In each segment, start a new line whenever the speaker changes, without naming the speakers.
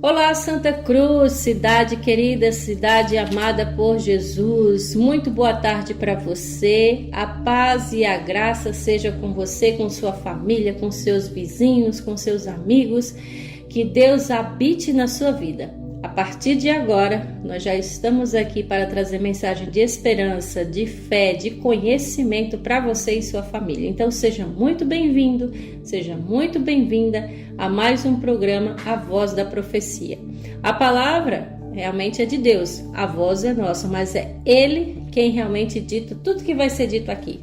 Olá, Santa Cruz, cidade querida, cidade amada por Jesus. Muito boa tarde para você. A paz e a graça seja com você, com sua família, com seus vizinhos, com seus amigos. Que Deus habite na sua vida. A partir de agora, nós já estamos aqui para trazer mensagem de esperança, de fé, de conhecimento para você e sua família. Então, seja muito bem-vindo, seja muito bem-vinda a mais um programa A Voz da Profecia. A palavra realmente é de Deus, a voz é nossa, mas é Ele quem realmente dita tudo que vai ser dito aqui.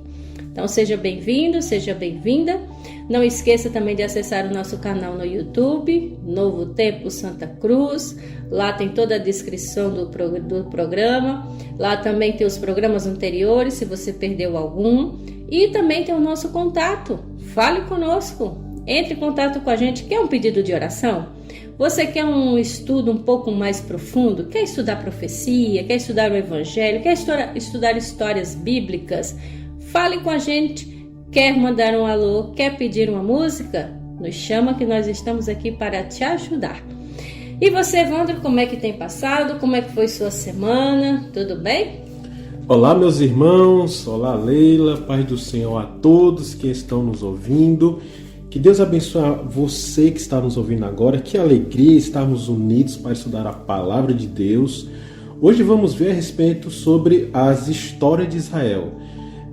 Então, seja bem-vindo, seja bem-vinda. Não esqueça também de acessar o nosso canal no YouTube, Novo Tempo Santa Cruz. Lá tem toda a descrição do programa. Lá também tem os programas anteriores, se você perdeu algum. E também tem o nosso contato. Fale conosco. Entre em contato com a gente. Quer um pedido de oração? Você quer um estudo um pouco mais profundo? Quer estudar profecia? Quer estudar o Evangelho? Quer estudar histórias bíblicas? Fale com a gente. Quer mandar um alô? Quer pedir uma música? Nos chama que nós estamos aqui para te ajudar. E você, Evandro, como é que tem passado? Como é que foi sua semana? Tudo bem?
Olá, meus irmãos. Olá, Leila. Paz do Senhor a todos que estão nos ouvindo. Que Deus abençoe você que está nos ouvindo agora. Que alegria estarmos unidos para estudar a palavra de Deus. Hoje vamos ver a respeito sobre as histórias de Israel.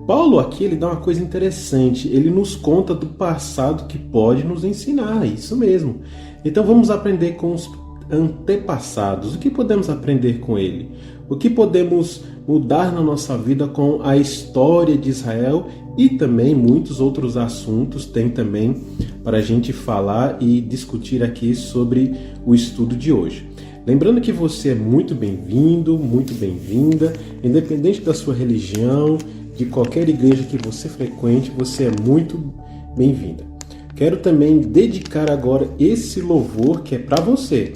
Paulo aqui ele dá uma coisa interessante, ele nos conta do passado que pode nos ensinar, isso mesmo. Então vamos aprender com os antepassados, o que podemos aprender com ele? O que podemos mudar na nossa vida com a história de Israel e também muitos outros assuntos tem também para a gente falar e discutir aqui sobre o estudo de hoje. Lembrando que você é muito bem-vindo, muito bem-vinda, independente da sua religião, de qualquer igreja que você frequente, você é muito bem-vinda. Quero também dedicar agora esse louvor que é para você.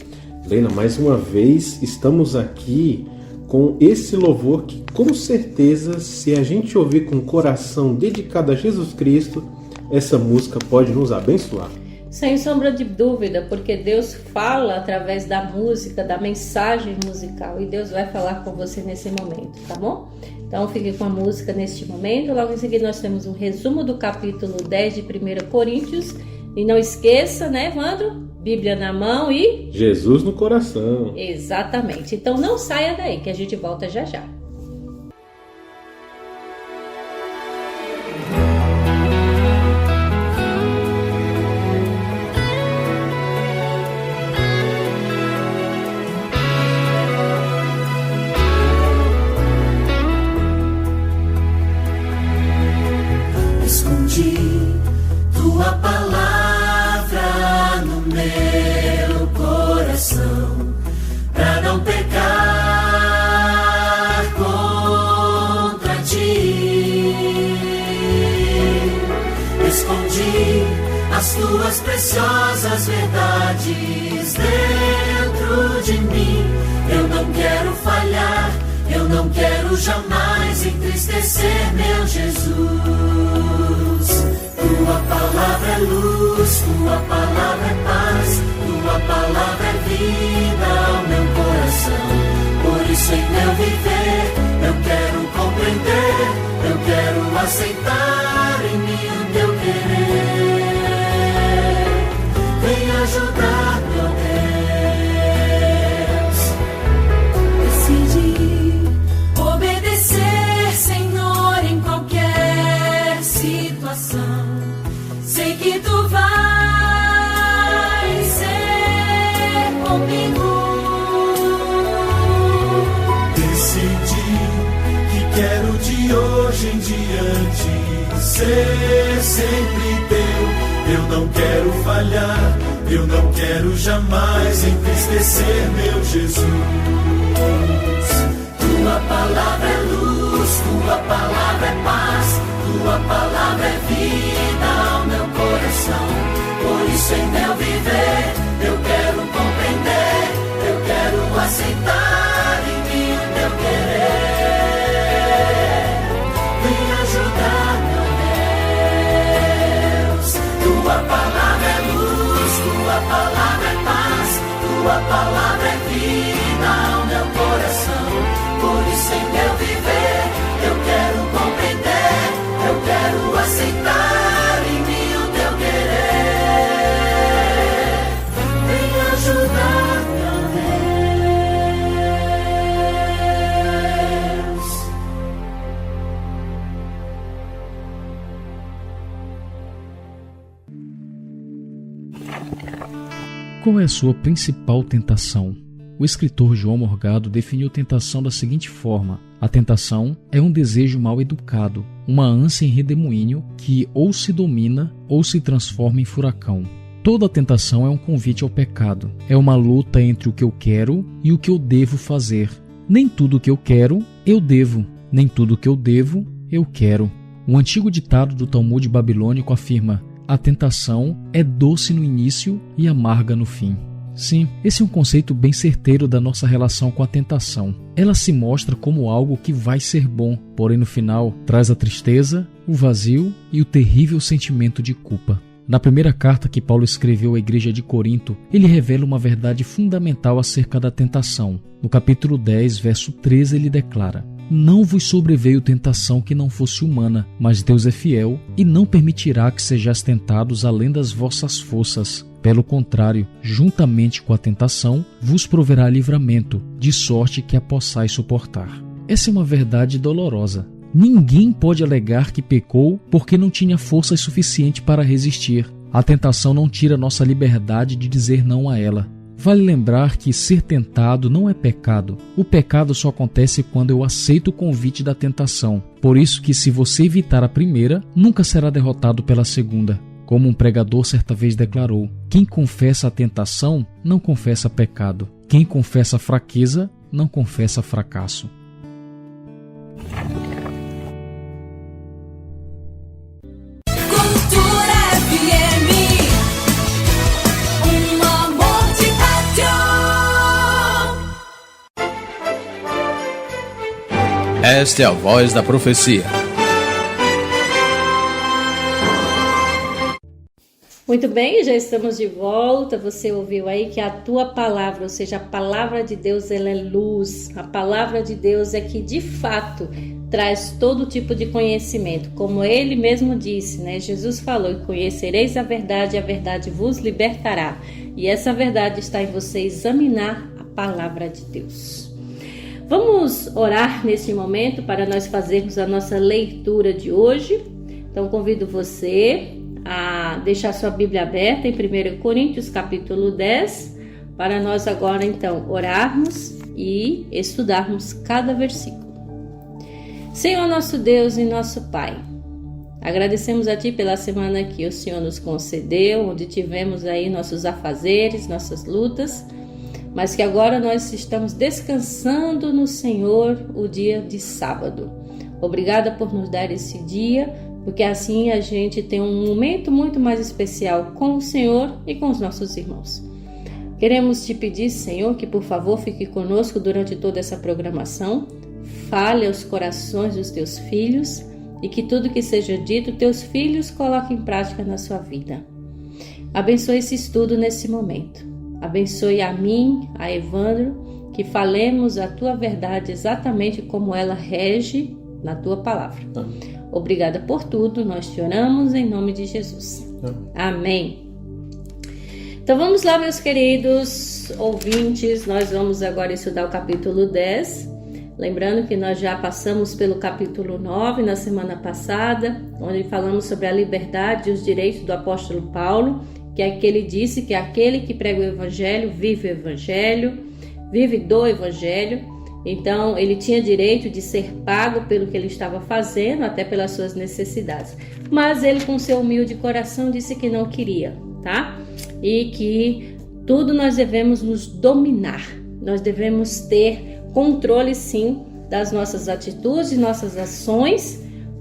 Lena, mais uma vez, estamos aqui com esse louvor que, com certeza, se a gente ouvir com o coração dedicado a Jesus Cristo, essa música pode nos abençoar.
Sem sombra de dúvida, porque Deus fala através da música, da mensagem musical, e Deus vai falar com você nesse momento, tá bom? Então fique com a música neste momento. Logo em seguida nós temos um resumo do capítulo 10 de 1 Coríntios. E não esqueça, né, Evandro? Bíblia na mão e...
Jesus no coração.
Exatamente. Então não saia daí, que a gente volta já já.
Tua palavra no meu coração, pra não pecar contra ti. Escondi as tuas preciosas verdades dentro de mim. Eu não quero falhar, eu não quero jamais entristecer meu Jesus. Tua palavra é luz, tua palavra é paz, tua palavra é vida ao meu coração. Por isso em meu viver eu quero compreender, eu quero aceitar em mim o teu querer. Vem ajudar, meu Deus. Decidi obedecer, Senhor, em qualquer situação. Sei que tu vais ser comigo. Decidi que quero de hoje em diante ser sempre teu. Eu não quero falhar, eu não quero jamais entristecer meu Jesus. Tua palavra é luz, tua palavra é paz, tua palavra é vida ao meu coração. Por isso em meu viver eu quero compreender, eu quero aceitar em mim o teu querer. Vem ajudar, meu Deus. Tua palavra é luz, tua palavra é paz, tua palavra
Qual é a sua principal tentação? O escritor João Morgado definiu tentação da seguinte forma: a tentação é um desejo mal educado, uma ânsia em redemoinho que ou se domina ou se transforma em furacão. Toda tentação é um convite ao pecado, é uma luta entre o que eu quero e o que eu devo fazer. Nem tudo o que eu quero, eu devo, nem tudo o que eu devo, eu quero. Um antigo ditado do Talmud babilônico afirma: a tentação é doce no início e amarga no fim. Sim, esse é um conceito bem certeiro da nossa relação com a tentação. Ela se mostra como algo que vai ser bom, porém no final traz a tristeza, o vazio e o terrível sentimento de culpa. Na primeira carta que Paulo escreveu à igreja de Corinto, ele revela uma verdade fundamental acerca da tentação. No capítulo 10, verso 13, ele declara: não vos sobreveio tentação que não fosse humana, mas Deus é fiel e não permitirá que sejais tentados além das vossas forças. Pelo contrário, juntamente com a tentação, vos proverá livramento, de sorte que a possais suportar. Essa é uma verdade dolorosa. Ninguém pode alegar que pecou porque não tinha força suficiente para resistir. A tentação não tira nossa liberdade de dizer não a ela. Vale lembrar que ser tentado não é pecado. O pecado só acontece quando eu aceito o convite da tentação. Por isso que se você evitar a primeira, nunca será derrotado pela segunda. Como um pregador certa vez declarou: quem confessa a tentação não confessa pecado. Quem confessa a fraqueza não confessa fracasso.
Esta é a voz da profecia.
Muito bem, já estamos de volta. Você ouviu aí que a tua palavra, ou seja, a palavra de Deus, ela é luz. A palavra de Deus é que de fato traz todo tipo de conhecimento. Como ele mesmo disse, né? Jesus falou: conhecereis a verdade vos libertará. E essa verdade está em você examinar a palavra de Deus. Vamos orar neste momento para nós fazermos a nossa leitura de hoje. Então convido você a deixar sua Bíblia aberta em 1 Coríntios capítulo 10, para nós agora então orarmos e estudarmos cada versículo. Senhor nosso Deus e nosso Pai, agradecemos a Ti pela semana que o Senhor nos concedeu, onde tivemos aí nossos afazeres, nossas lutas, mas que agora nós estamos descansando no Senhor o dia de sábado. Obrigada por nos dar esse dia, porque assim a gente tem um momento muito mais especial com o Senhor e com os nossos irmãos. Queremos te pedir, Senhor, que por favor fique conosco durante toda essa programação, fale aos corações dos teus filhos e que tudo que seja dito, teus filhos coloquem em prática na sua vida. Abençoe esse estudo nesse momento. Abençoe a mim, a Evandro, que falemos a tua verdade exatamente como ela rege na tua palavra. Obrigada por tudo, nós te oramos em nome de Jesus. Amém. Então vamos lá, meus queridos ouvintes, nós vamos agora estudar o capítulo 10. Lembrando que nós já passamos pelo capítulo 9 na semana passada, onde falamos sobre a liberdade e os direitos do apóstolo Paulo, que é que ele disse que aquele que prega o evangelho, vive do evangelho. Então ele tinha direito de ser pago pelo que ele estava fazendo, até pelas suas necessidades. Mas ele, com seu humilde coração, disse que não queria, tá? E que tudo nós devemos nos dominar. Nós devemos ter controle, sim, das nossas atitudes e nossas ações,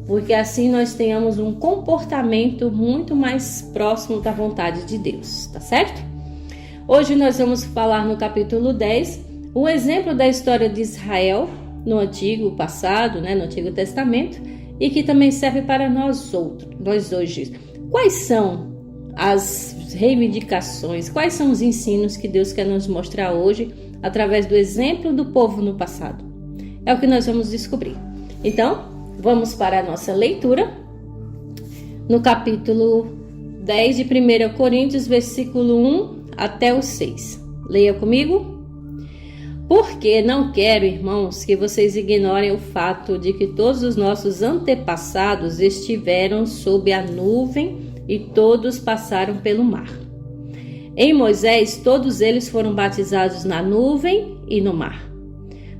porque assim nós tenhamos um comportamento muito mais próximo da vontade de Deus, tá certo? Hoje nós vamos falar no capítulo 10 o exemplo da história de Israel no Antigo Passado, né, no Antigo Testamento, e que também serve para nós hoje. Quais são as reivindicações, quais são os ensinos que Deus quer nos mostrar hoje através do exemplo do povo no passado? É o que nós vamos descobrir. Então, vamos para a nossa leitura no capítulo 10 de 1 Coríntios, versículo 1 até o 6. Leia comigo. Porque não quero, irmãos, que vocês ignorem o fato de que todos os nossos antepassados estiveram sob a nuvem e todos passaram pelo mar. Em Moisés, todos eles foram batizados na nuvem e no mar.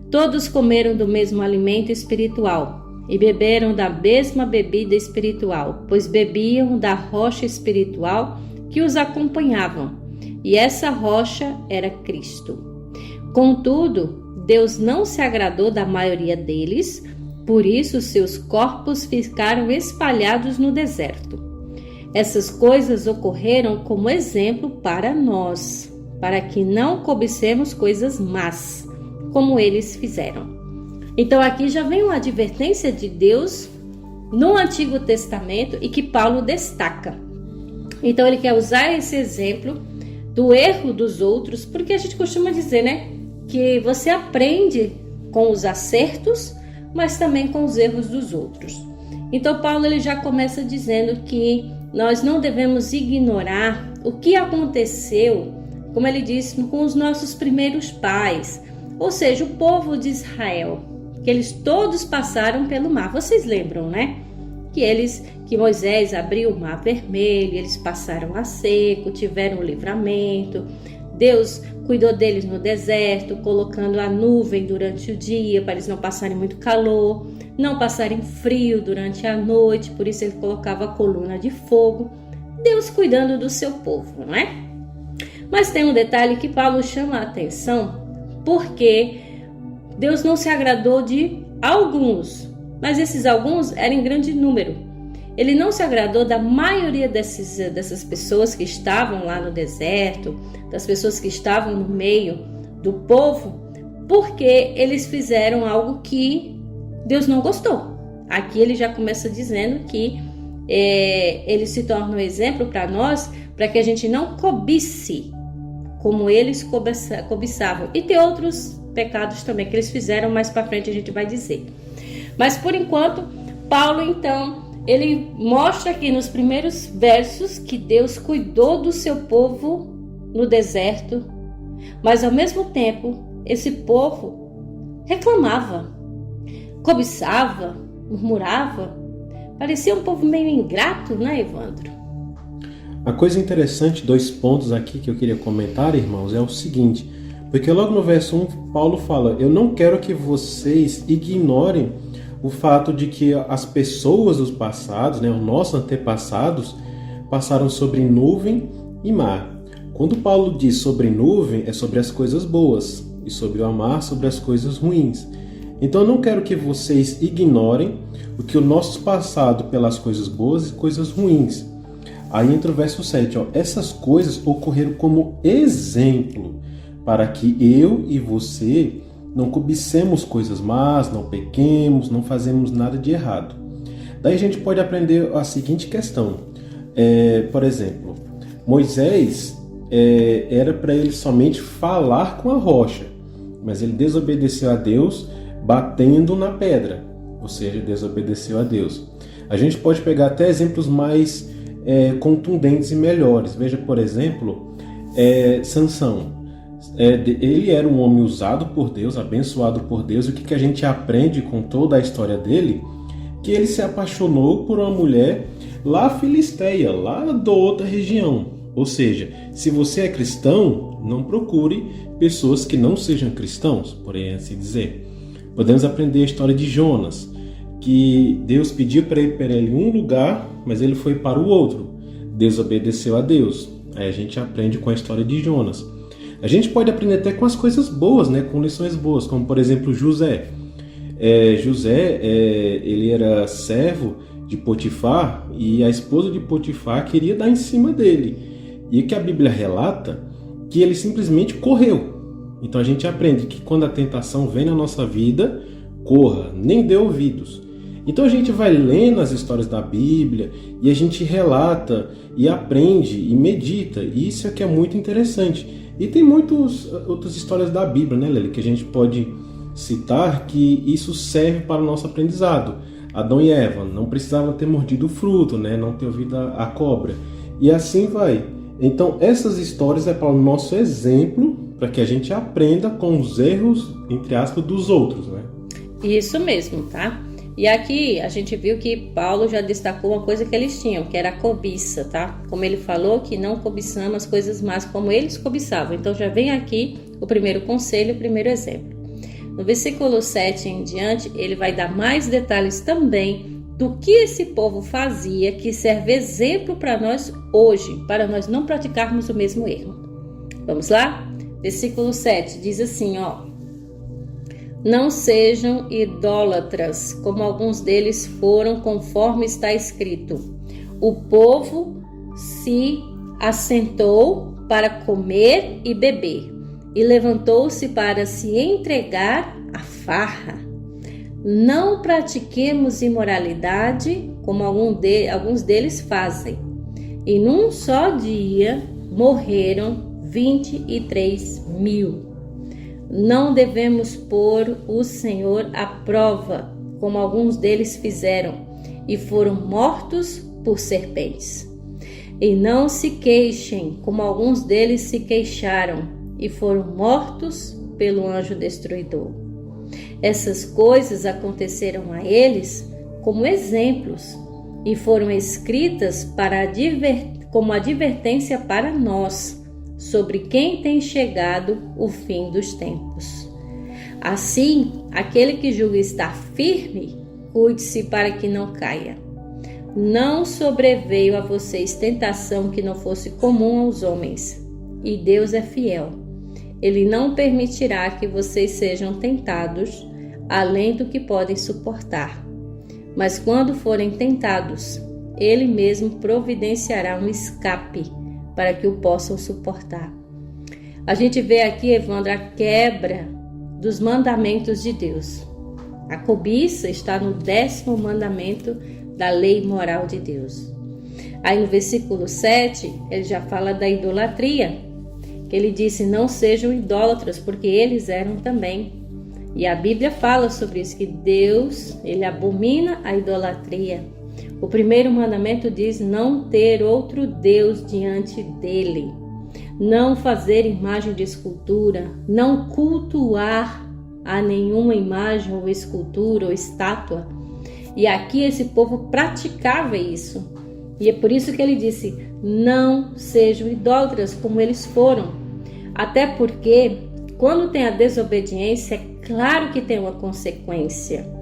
Todos comeram do mesmo alimento espiritual e beberam da mesma bebida espiritual, pois bebiam da rocha espiritual que os acompanhavam, e essa rocha era Cristo. Contudo, Deus não se agradou da maioria deles, por isso seus corpos ficaram espalhados no deserto. Essas coisas ocorreram como exemplo para nós, para que não cobicemos coisas más, como eles fizeram. Então aqui já vem uma advertência de Deus no Antigo Testamento e que Paulo destaca. Então ele quer usar esse exemplo do erro dos outros, porque a gente costuma dizer, né, que você aprende com os acertos, mas também com os erros dos outros. Então Paulo ele já começa dizendo que nós não devemos ignorar o que aconteceu, como ele disse, com os nossos primeiros pais, ou seja, o povo de Israel, que eles todos passaram pelo mar. Vocês lembram, né? Que Moisés abriu o mar vermelho, eles passaram a seco, tiveram o livramento. Deus cuidou deles no deserto, colocando a nuvem durante o dia para eles não passarem muito calor, não passarem frio durante a noite, por isso ele colocava a coluna de fogo. Deus cuidando do seu povo, não é? Mas tem um detalhe que Paulo chama a atenção, porque Deus não se agradou de alguns, mas esses alguns eram em grande número. Ele não se agradou da maioria dessas pessoas que estavam lá no deserto, das pessoas que estavam no meio do povo, porque eles fizeram algo que Deus não gostou. Aqui ele já começa dizendo que ele se torna um exemplo para nós, para que a gente não cobice como eles cobiçavam. E tem outros pecados também que eles fizeram, mais para frente a gente vai dizer. Mas por enquanto, Paulo então, ele mostra aqui nos primeiros versos que Deus cuidou do seu povo no deserto, mas ao mesmo tempo, esse povo reclamava, cobiçava, murmurava. Parecia um povo meio ingrato, né, Evandro?
A coisa interessante, 2 pontos aqui que eu queria comentar, irmãos, é o seguinte, porque logo no verso 1, Paulo fala: eu não quero que vocês ignorem o fato de que as pessoas dos passados, né, os nossos antepassados, passaram sobre nuvem e mar. Quando Paulo diz sobre nuvem, é sobre as coisas boas, e sobre o mar, sobre as coisas ruins. Então eu não quero que vocês ignorem o que o nosso passado pelas coisas boas e coisas ruins. Aí entra o verso 7, ó, essas coisas ocorreram como exemplo para que eu e você não cobicemos coisas más, não pequemos, não fazemos nada de errado. Daí a gente pode aprender a seguinte questão. Por exemplo, Moisés era para ele somente falar com a rocha, mas ele desobedeceu a Deus batendo na pedra, ou seja, desobedeceu a Deus. A gente pode pegar até exemplos mais contundentes e melhores. Veja, por exemplo, Sansão. Ele era um homem usado por Deus, abençoado por Deus. O que a gente aprende com toda a história dele? Que ele se apaixonou por uma mulher lá filisteia, lá da outra região. Ou seja, se você é cristão, não procure pessoas que não sejam cristãos, por assim dizer. Podemos aprender a história de Jonas, que Deus pediu para ele um lugar, mas ele foi para o outro. Desobedeceu a Deus. Aí a gente aprende com a história de Jonas. A gente pode aprender até com as coisas boas, né? Com lições boas, como por exemplo José. Ele era servo de Potifar e a esposa de Potifar queria dar em cima dele. E que a Bíblia relata que ele simplesmente correu. Então a gente aprende que quando a tentação vem na nossa vida, corra, nem dê ouvidos. Então a gente vai lendo as histórias da Bíblia e a gente relata e aprende e medita. E isso é que é muito interessante. E tem muitas outras histórias da Bíblia, né, Lely, que a gente pode citar que isso serve para o nosso aprendizado. Adão e Eva não precisavam ter mordido o fruto, né, não ter ouvido a cobra. E assim vai. Então essas histórias é para o nosso exemplo, para que a gente aprenda com os erros, entre aspas, dos outros, né?
Isso mesmo, tá? E aqui a gente viu que Paulo já destacou uma coisa que eles tinham, que era a cobiça, tá? Como ele falou, que não cobiçamos as coisas más como eles cobiçavam. Então já vem aqui o primeiro conselho, o primeiro exemplo. No versículo 7 em diante, ele vai dar mais detalhes também do que esse povo fazia, que serve exemplo para nós hoje, para nós não praticarmos o mesmo erro. Vamos lá? Versículo 7 diz assim, ó: não sejam idólatras, como alguns deles foram, conforme está escrito. O povo se assentou para comer e beber, e levantou-se para se entregar à farra. Não pratiquemos imoralidade, como alguns deles fazem. E num só dia morreram 23.000. Não devemos pôr o Senhor à prova, como alguns deles fizeram, e foram mortos por serpentes. E não se queixem, como alguns deles se queixaram, e foram mortos pelo anjo destruidor. Essas coisas aconteceram a eles como exemplos, e foram escritas como advertência para nós, sobre quem tem chegado o fim dos tempos. Assim, aquele que julga estar firme, cuide-se para que não caia. Não sobreveio a vocês tentação que não fosse comum aos homens, e Deus é fiel. Ele não permitirá que vocês sejam tentados além do que podem suportar. Mas quando forem tentados, Ele mesmo providenciará um escape para que o possam suportar. A gente vê aqui, Evandro, a quebra dos mandamentos de Deus. A cobiça está no 10º mandamento da lei moral de Deus. Aí no versículo 7, ele já fala da idolatria, que ele disse, não sejam idólatras, porque eles eram também. E a Bíblia fala sobre isso, que Deus, ele abomina a idolatria. O primeiro mandamento diz não ter outro Deus diante dele, não fazer imagem de escultura, não cultuar a nenhuma imagem ou escultura ou estátua. E aqui esse povo praticava isso. E é por isso que ele disse, não sejam idólatras como eles foram. Até porque quando tem a desobediência, é claro que tem uma consequência.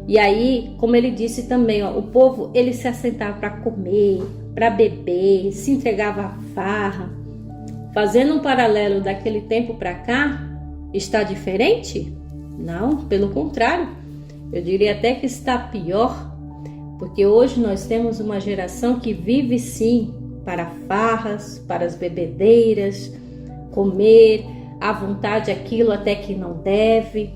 E aí, como ele disse também, ó, o povo ele se assentava para comer, para beber, se entregava à farra. Fazendo um paralelo daquele tempo para cá, está diferente? Não, pelo contrário. Eu diria até que está pior, porque hoje nós temos uma geração que vive sim para farras, para as bebedeiras, comer à vontade aquilo até que não deve.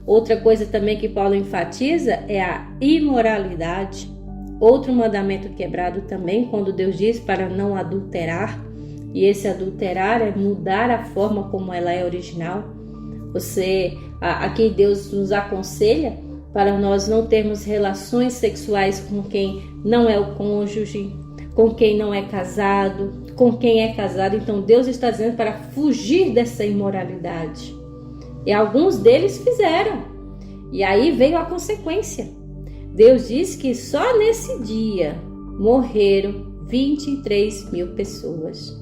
Outra coisa também que Paulo enfatiza é a imoralidade. Outro mandamento quebrado também, quando Deus diz para não adulterar. E esse adulterar é mudar a forma como ela é original. Aqui Deus nos aconselha para nós não termos relações sexuais com quem não é o cônjuge, com quem não é casado, com quem é casado. Então Deus está dizendo para fugir dessa imoralidade. E alguns deles fizeram. E aí veio a consequência. Deus diz que só nesse dia morreram 23.000 pessoas.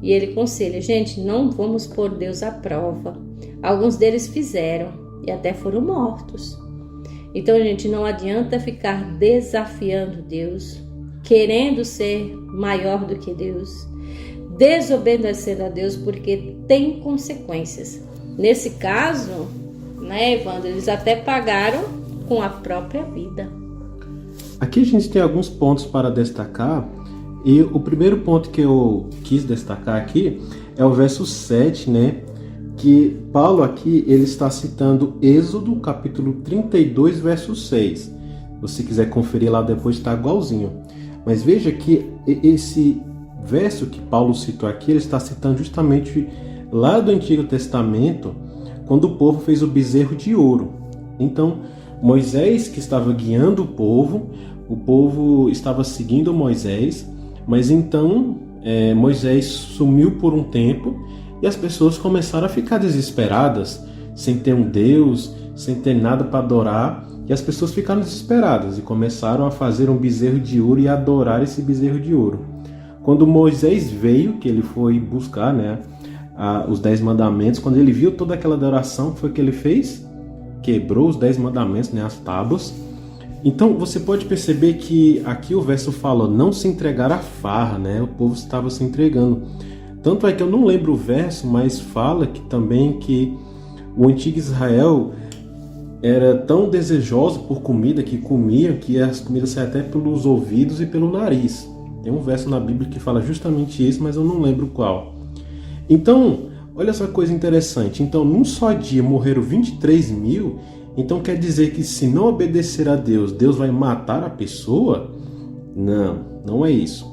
E ele aconselha, gente, não vamos pôr Deus à prova. Alguns deles fizeram e até foram mortos. Então, gente, não adianta ficar desafiando Deus, querendo ser maior do que Deus, desobedecendo a Deus, porque tem consequências. Nesse caso, né, Evandro, eles até pagaram com a própria vida.
Aqui a gente tem alguns pontos para destacar, e o primeiro ponto que eu quis destacar aqui é o verso 7, né, que Paulo aqui ele está citando Êxodo, capítulo 32, verso 6. Se você quiser conferir lá depois, está igualzinho. Mas veja que esse verso que Paulo citou aqui, ele está citando justamente lá do Antigo Testamento, quando o povo fez o bezerro de ouro. Então, Moisés que estava guiando o povo estava seguindo Moisés, mas então Moisés sumiu por um tempo e as pessoas começaram a ficar desesperadas, sem ter um Deus, sem ter nada para adorar, E as pessoas ficaram desesperadas e começaram a fazer um bezerro de ouro e adorar esse bezerro de ouro. Quando Moisés veio, que ele foi buscar, né, os 10 mandamentos, quando ele viu toda aquela adoração, o que foi que ele fez? Quebrou os 10 mandamentos, né, as tábuas. Então você pode perceber que aqui o verso fala, não se entregar à farra, né? O povo estava se entregando. Tanto é que eu não lembro o verso, mas fala que também que o antigo Israel era tão desejoso por comida que comia, que as comidas saíam até pelos ouvidos e pelo nariz. Tem um verso na Bíblia que fala justamente isso, mas eu não lembro qual. Então, olha essa coisa interessante. Então, num só dia morreram 23 mil. Então quer dizer que se não obedecer a Deus, Deus vai matar a pessoa? Não, não é isso.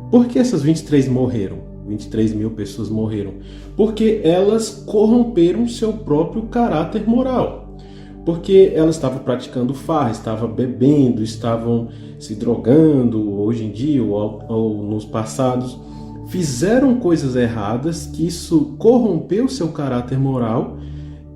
Por que essas 23 morreram? 23 mil pessoas morreram? Porque elas corromperam seu próprio caráter moral. Porque elas estavam praticando farra, estavam bebendo, estavam se drogando hoje em dia ou nos passados. Fizeram coisas erradas que isso corrompeu seu caráter moral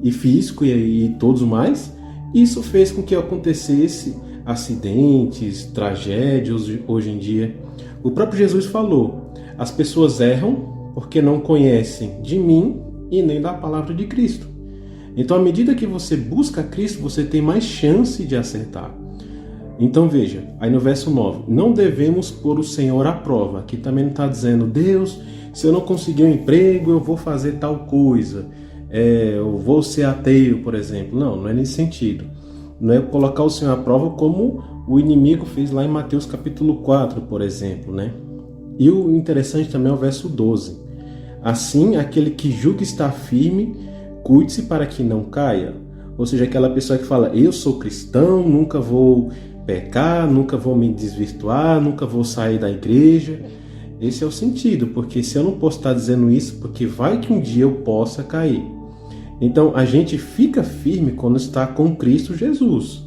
e físico e todos mais. Isso fez com que acontecesse acidentes, tragédias hoje em dia. O próprio Jesus falou, as pessoas erram porque não conhecem de mim e nem da palavra de Cristo. Então, à medida que você busca Cristo, você tem mais chance de acertar. Então veja, aí no verso 9, não devemos pôr o Senhor à prova. Aqui também não está dizendo, Deus, se eu não conseguir um emprego, eu vou fazer tal coisa. Eu vou ser ateu, por exemplo. Não é nesse sentido. Não é colocar o Senhor à prova como o inimigo fez lá em Mateus capítulo 4, por exemplo, né? E o interessante também é o verso 12. Assim, aquele que julga estar firme, cuide-se para que não caia. Ou seja, aquela pessoa que fala, eu sou cristão, nunca vou pecar, nunca vou me desvirtuar, nunca vou sair da igreja. Esse é o sentido, porque se eu não posso estar dizendo isso, porque vai que um dia eu possa cair. Então, a gente fica firme quando está com Cristo Jesus.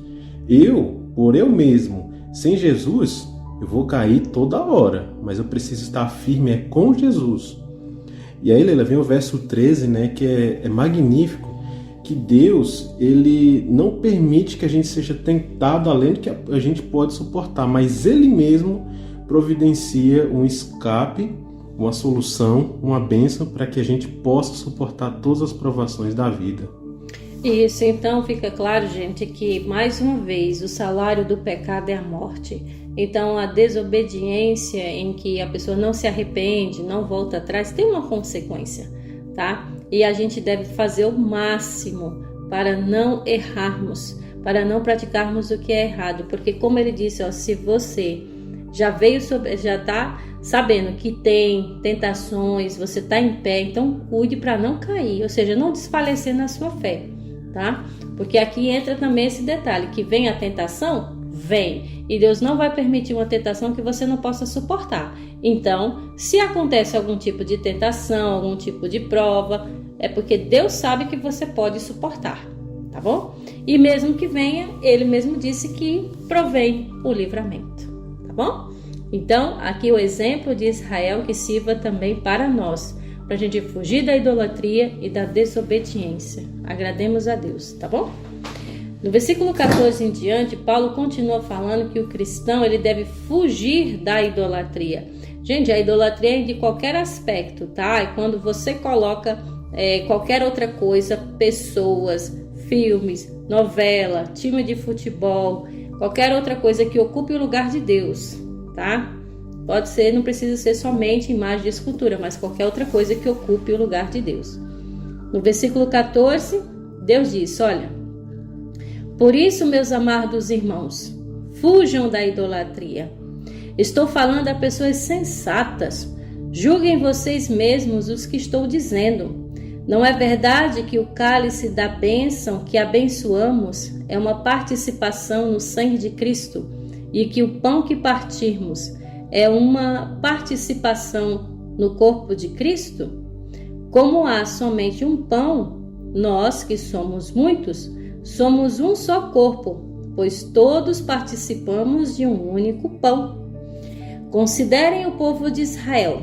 Por eu mesmo, sem Jesus, eu vou cair toda hora, mas eu preciso estar firme com Jesus. E aí, Leila, vem o verso 13, né, que é magnífico, que Deus, ele não permite que a gente seja tentado além do que a gente pode suportar, mas Ele mesmo providencia um escape, uma solução, uma bênção para que a gente possa suportar todas as provações da vida.
Isso, então fica claro, gente, que mais uma vez o salário do pecado é a morte. Então a desobediência em que a pessoa não se arrepende, não volta atrás, tem uma consequência, tá? E a gente deve fazer o máximo para não errarmos, para não praticarmos o que é errado, porque como ele disse, se você já está sabendo que tem tentações, você está em pé, então cuide para não cair, ou seja, não desfalecer na sua fé, tá? Porque aqui entra também esse detalhe, que vem a tentação, vem, e Deus não vai permitir uma tentação que você não possa suportar. Então, se acontece algum tipo de tentação, algum tipo de prova, é porque Deus sabe que você pode suportar, tá bom? E mesmo que venha, Ele mesmo disse que provém o livramento, tá bom? Então, aqui o exemplo de Israel que sirva também para nós, para a gente fugir da idolatria e da desobediência. Agrademos a Deus, tá bom? No versículo 14 em diante, Paulo continua falando que o cristão ele deve fugir da idolatria. Gente, a idolatria é de qualquer aspecto, tá? É quando você coloca qualquer outra coisa, pessoas, filmes, novela, time de futebol, qualquer outra coisa que ocupe o lugar de Deus, tá? Pode ser, não precisa ser somente imagem de escultura, mas qualquer outra coisa que ocupe o lugar de Deus. No versículo 14, Deus diz, olha, por isso, meus amados irmãos, fujam da idolatria. Estou falando a pessoas sensatas. Julguem vocês mesmos os que estou dizendo. Não é verdade que o cálice da bênção que abençoamos é uma participação no sangue de Cristo e que o pão que partirmos é uma participação no corpo de Cristo? Como há somente um pão, nós que somos muitos, somos um só corpo, pois todos participamos de um único pão. Considerem o povo de Israel.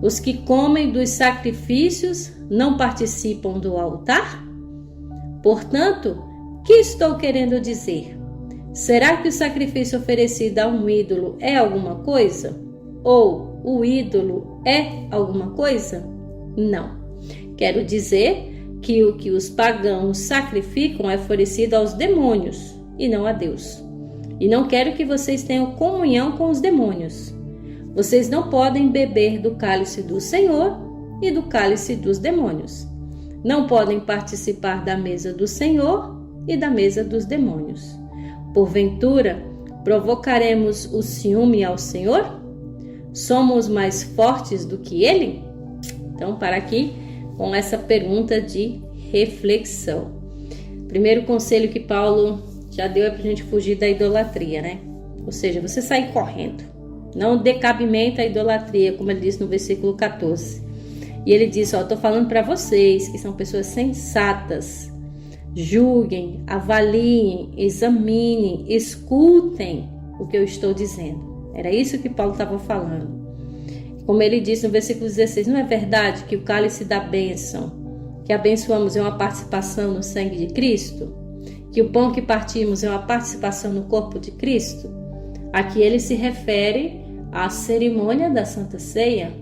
Os que comem dos sacrifícios não participam do altar? Portanto, que estou querendo dizer? Será que o sacrifício oferecido a um ídolo é alguma coisa? Ou o ídolo é alguma coisa? Não. Quero dizer que o que os pagãos sacrificam é oferecido aos demônios e não a Deus. E não quero que vocês tenham comunhão com os demônios. Vocês não podem beber do cálice do Senhor e do cálice dos demônios. Não podem participar da mesa do Senhor e da mesa dos demônios. Porventura, provocaremos o ciúme ao Senhor? Somos mais fortes do que Ele? Então, para aqui, com essa pergunta de reflexão. Primeiro conselho que Paulo já deu é para a gente fugir da idolatria, né? Ou seja, você sair correndo. Não dê cabimento à idolatria, como ele disse no versículo 14. E ele diz, estou falando para vocês que são pessoas sensatas. Julguem, avaliem, examinem, escutem o que eu estou dizendo. Era isso que Paulo estava falando. Como ele disse no versículo 16, não é verdade que o cálice da bênção, que abençoamos é uma participação no sangue de Cristo? Que o pão que partimos é uma participação no corpo de Cristo? Aqui ele se refere à cerimônia da Santa Ceia,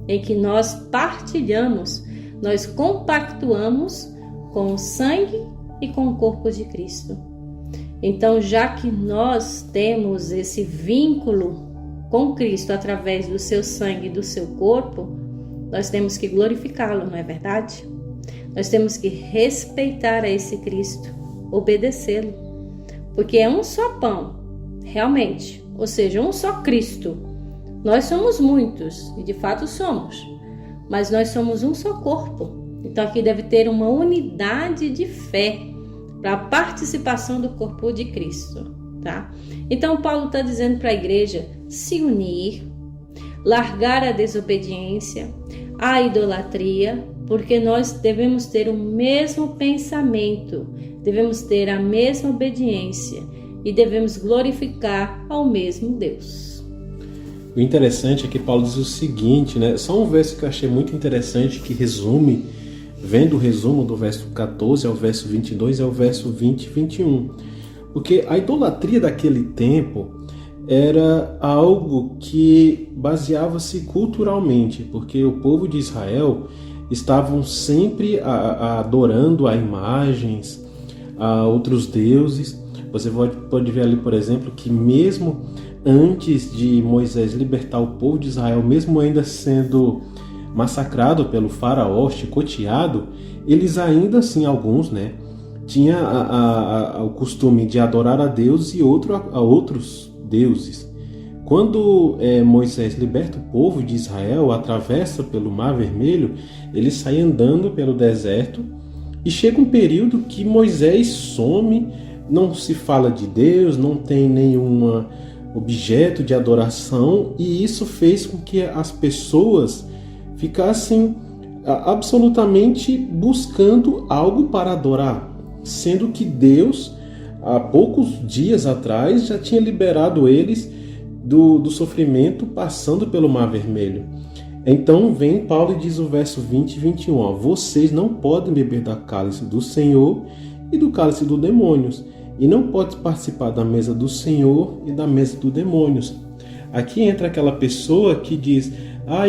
em que nós partilhamos, nós compactuamos com o sangue e com o corpo de Cristo. Então, já que nós temos esse vínculo com Cristo através do seu sangue e do seu corpo, nós temos que glorificá-lo, não é verdade? Nós temos que respeitar a esse Cristo, obedecê-lo, porque é um só pão, realmente, ou seja, um só Cristo. Nós somos muitos, e de fato somos, mas nós somos um só corpo. Então aqui deve ter uma unidade de fé para a participação do corpo de Cristo, tá? Então Paulo está dizendo para a igreja se unir, largar a desobediência, a idolatria, porque nós devemos ter o mesmo pensamento, devemos ter a mesma obediência e devemos glorificar ao mesmo Deus.
O interessante é que Paulo diz o seguinte, né? Só um verso que eu achei muito interessante, que resume, vendo o resumo do verso 14 ao verso 22 e ao verso 20 e 21. Porque a idolatria daquele tempo era algo que baseava-se culturalmente, porque o povo de Israel estavam sempre adorando a imagens, a outros deuses. Você pode ver ali, por exemplo, que mesmo antes de Moisés libertar o povo de Israel, mesmo ainda sendo massacrado pelo faraó, chicoteado, eles ainda assim, alguns, né, tinham o costume de adorar a Deus e a outros deuses. Quando Moisés liberta o povo de Israel, atravessa pelo Mar Vermelho, ele sai andando pelo deserto e chega um período que Moisés some, não se fala de Deus, não tem nenhum objeto de adoração, e isso fez com que as pessoas ficassem absolutamente buscando algo para adorar, sendo que Deus, há poucos dias atrás, já tinha liberado eles do sofrimento passando pelo Mar Vermelho. Então vem Paulo e diz o verso 20 e 21, vocês não podem beber da cálice do Senhor e do cálice dos demônios, e não pode participar da mesa do Senhor e da mesa dos demônios. Aqui entra aquela pessoa que diz,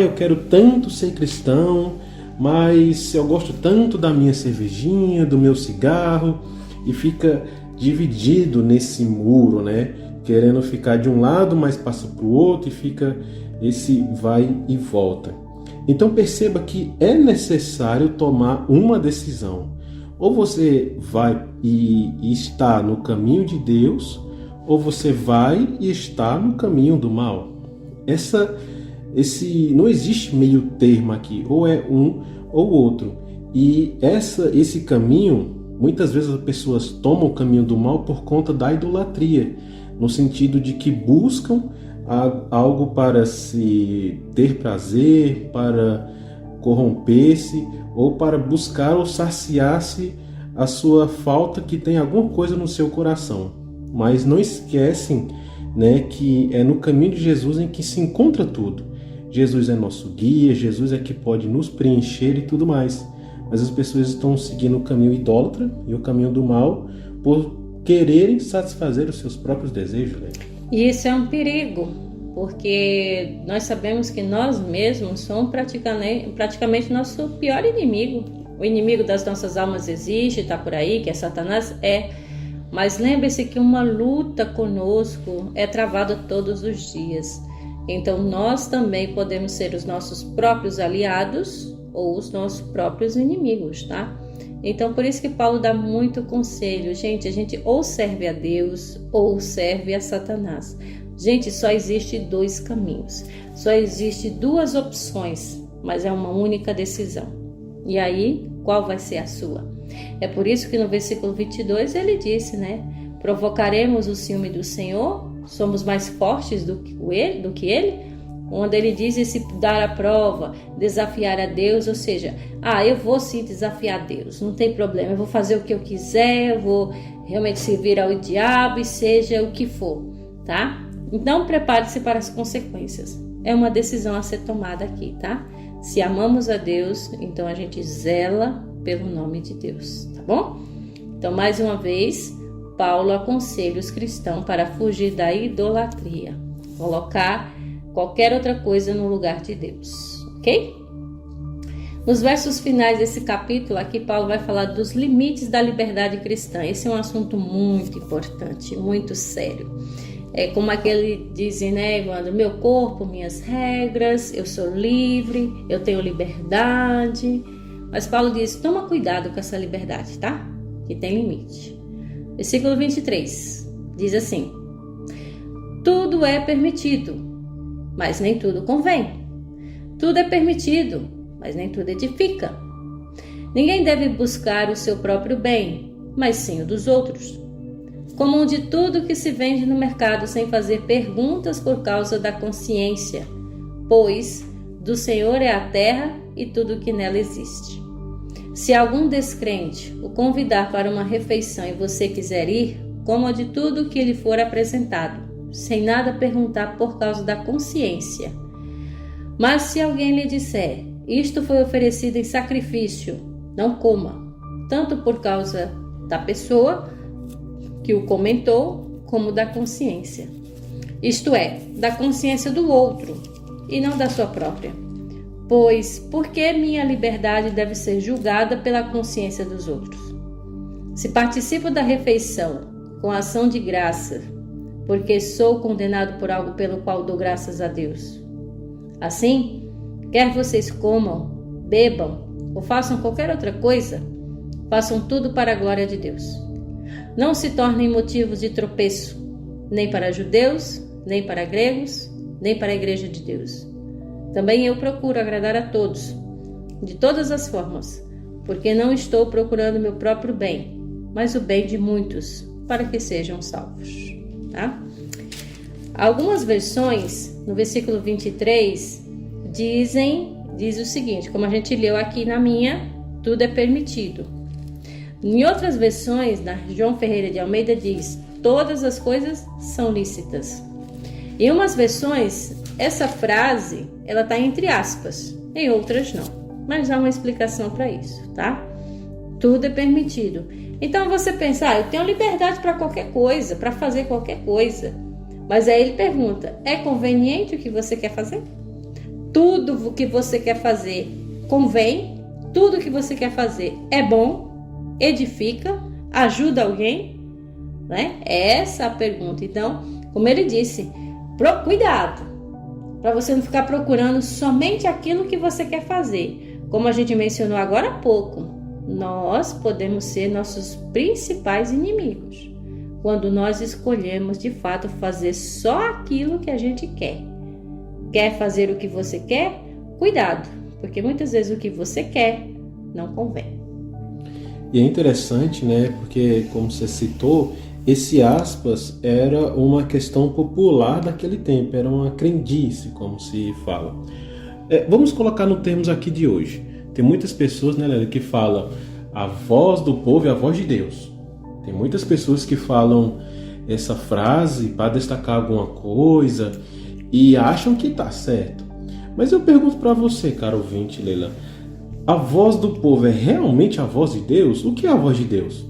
eu quero tanto ser cristão, mas eu gosto tanto da minha cervejinha, do meu cigarro, e fica dividido nesse muro, né? Querendo ficar de um lado, mas passa para o outro e fica esse vai e volta. Então perceba que é necessário tomar uma decisão. Ou você vai e está no caminho de Deus, ou você vai e está no caminho do mal. Não existe meio termo aqui, ou é um ou outro. E esse caminho, muitas vezes as pessoas tomam o caminho do mal por conta da idolatria, no sentido de que buscam algo para se ter prazer, para corromper-se, ou para buscar ou saciar-se a sua falta, que tem alguma coisa no seu coração. Mas não esquecem, né, que é no caminho de Jesus em que se encontra tudo. Jesus é nosso guia, Jesus é que pode nos preencher e tudo mais. Mas as pessoas estão seguindo o caminho idólatra e o caminho do mal por quererem satisfazer os seus próprios desejos, Leila.
E isso é um perigo, porque nós sabemos que nós mesmos somos praticamente nosso pior inimigo. O inimigo das nossas almas existe, está por aí, que é Satanás, mas lembre-se que uma luta conosco é travada todos os dias. Então nós também podemos ser os nossos próprios aliados ou os nossos próprios inimigos, tá? Então por isso que Paulo dá muito conselho. Gente, a gente ou serve a Deus ou serve a Satanás. Gente, só existe 2 caminhos, só existe 2 opções, mas é uma única decisão. E aí, qual vai ser a sua? É por isso que no versículo 22 ele disse, né? Provocaremos o ciúme do Senhor? Somos mais fortes do que ele? Onde ele diz se dar a prova, desafiar a Deus, ou seja, eu vou sim desafiar a Deus, não tem problema, eu vou fazer o que eu quiser, eu vou realmente servir ao diabo e seja o que for, tá? Então prepare-se para as consequências, é uma decisão a ser tomada aqui, tá? Se amamos a Deus, então a gente zela pelo nome de Deus, tá bom? Então mais uma vez, Paulo aconselha os cristãos para fugir da idolatria, colocar qualquer outra coisa no lugar de Deus, ok? Nos versos finais desse capítulo aqui, Paulo vai falar dos limites da liberdade cristã. Esse é um assunto muito importante, muito sério. É como aquele dizem, né, Evandro? Meu corpo, minhas regras, eu sou livre, eu tenho liberdade. Mas Paulo diz, toma cuidado com essa liberdade, tá? Que tem limite. Versículo 23 diz assim: tudo é permitido, mas nem tudo convém. Tudo é permitido, mas nem tudo edifica. Ninguém deve buscar o seu próprio bem, mas sim o dos outros. Comam de tudo que se vende no mercado sem fazer perguntas por causa da consciência, pois do Senhor é a terra e tudo o que nela existe. Se algum descrente o convidar para uma refeição e você quiser ir, coma de tudo que lhe for apresentado, sem nada perguntar por causa da consciência. Mas se alguém lhe disser, isto foi oferecido em sacrifício, não coma, tanto por causa da pessoa que o comentou, como da consciência. Isto é, da consciência do outro, e não da sua própria. Pois, por que minha liberdade deve ser julgada pela consciência dos outros? Se participo da refeição com ação de graça, porque sou condenado por algo pelo qual dou graças a Deus. Assim, quer vocês comam, bebam ou façam qualquer outra coisa, façam tudo para a glória de Deus. Não se tornem motivos de tropeço, nem para judeus, nem para gregos, nem para a igreja de Deus. Também eu procuro agradar a todos, de todas as formas, porque não estou procurando meu próprio bem, mas o bem de muitos, para que sejam salvos. Tá? Algumas versões, no versículo 23, diz o seguinte, como a gente leu aqui na minha, tudo é permitido. Em outras versões, na João Ferreira de Almeida diz, todas as coisas são lícitas. Em umas versões, essa frase, ela está entre aspas, em outras não, mas há uma explicação para isso, tá? Tudo é permitido. Então você pensa, eu tenho liberdade para qualquer coisa, para fazer qualquer coisa. Mas aí ele pergunta, é conveniente o que você quer fazer? Tudo o que você quer fazer convém? Tudo o que você quer fazer é bom? Edifica? Ajuda alguém? Né? É essa a pergunta. Então, como ele disse, cuidado, para você não ficar procurando somente aquilo que você quer fazer. Como a gente mencionou agora há pouco, nós podemos ser nossos principais inimigos quando nós escolhemos de fato fazer só aquilo que a gente quer. Quer fazer o que você quer? Cuidado, porque muitas vezes o que você quer não convém.
E é interessante, né? Porque, como você citou, esse aspas era uma questão popular daquele tempo, era uma crendice, como se fala. Vamos colocar no termos aqui de hoje. Tem muitas pessoas, né, Lélia, que falam a voz do povo é a voz de Deus. Tem muitas pessoas que falam essa frase para destacar alguma coisa e acham que está certo. Mas eu pergunto para você, caro ouvinte, Leila, a voz do povo é realmente a voz de Deus? O que é a voz de Deus?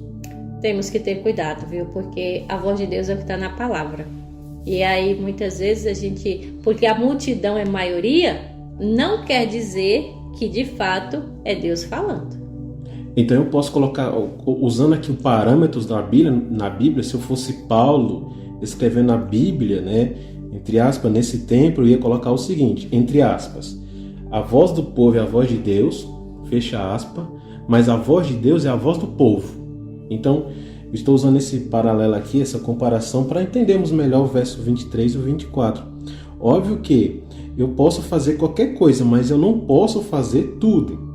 temos que ter cuidado, viu? Porque a voz de Deus é o que está na palavra. E aí, muitas vezes, porque a multidão é maioria, não quer dizer que, de fato, é Deus falando.
Então eu posso colocar, usando aqui os parâmetros na Bíblia, se eu fosse Paulo escrevendo a Bíblia, né, entre aspas, nesse tempo, eu ia colocar o seguinte, entre aspas, a voz do povo é a voz de Deus, fecha aspas, mas a voz de Deus é a voz do povo. Então, eu estou usando esse paralelo aqui, essa comparação, para entendermos melhor o verso 23 e o 24. Óbvio que eu posso fazer qualquer coisa, mas eu não posso fazer tudo.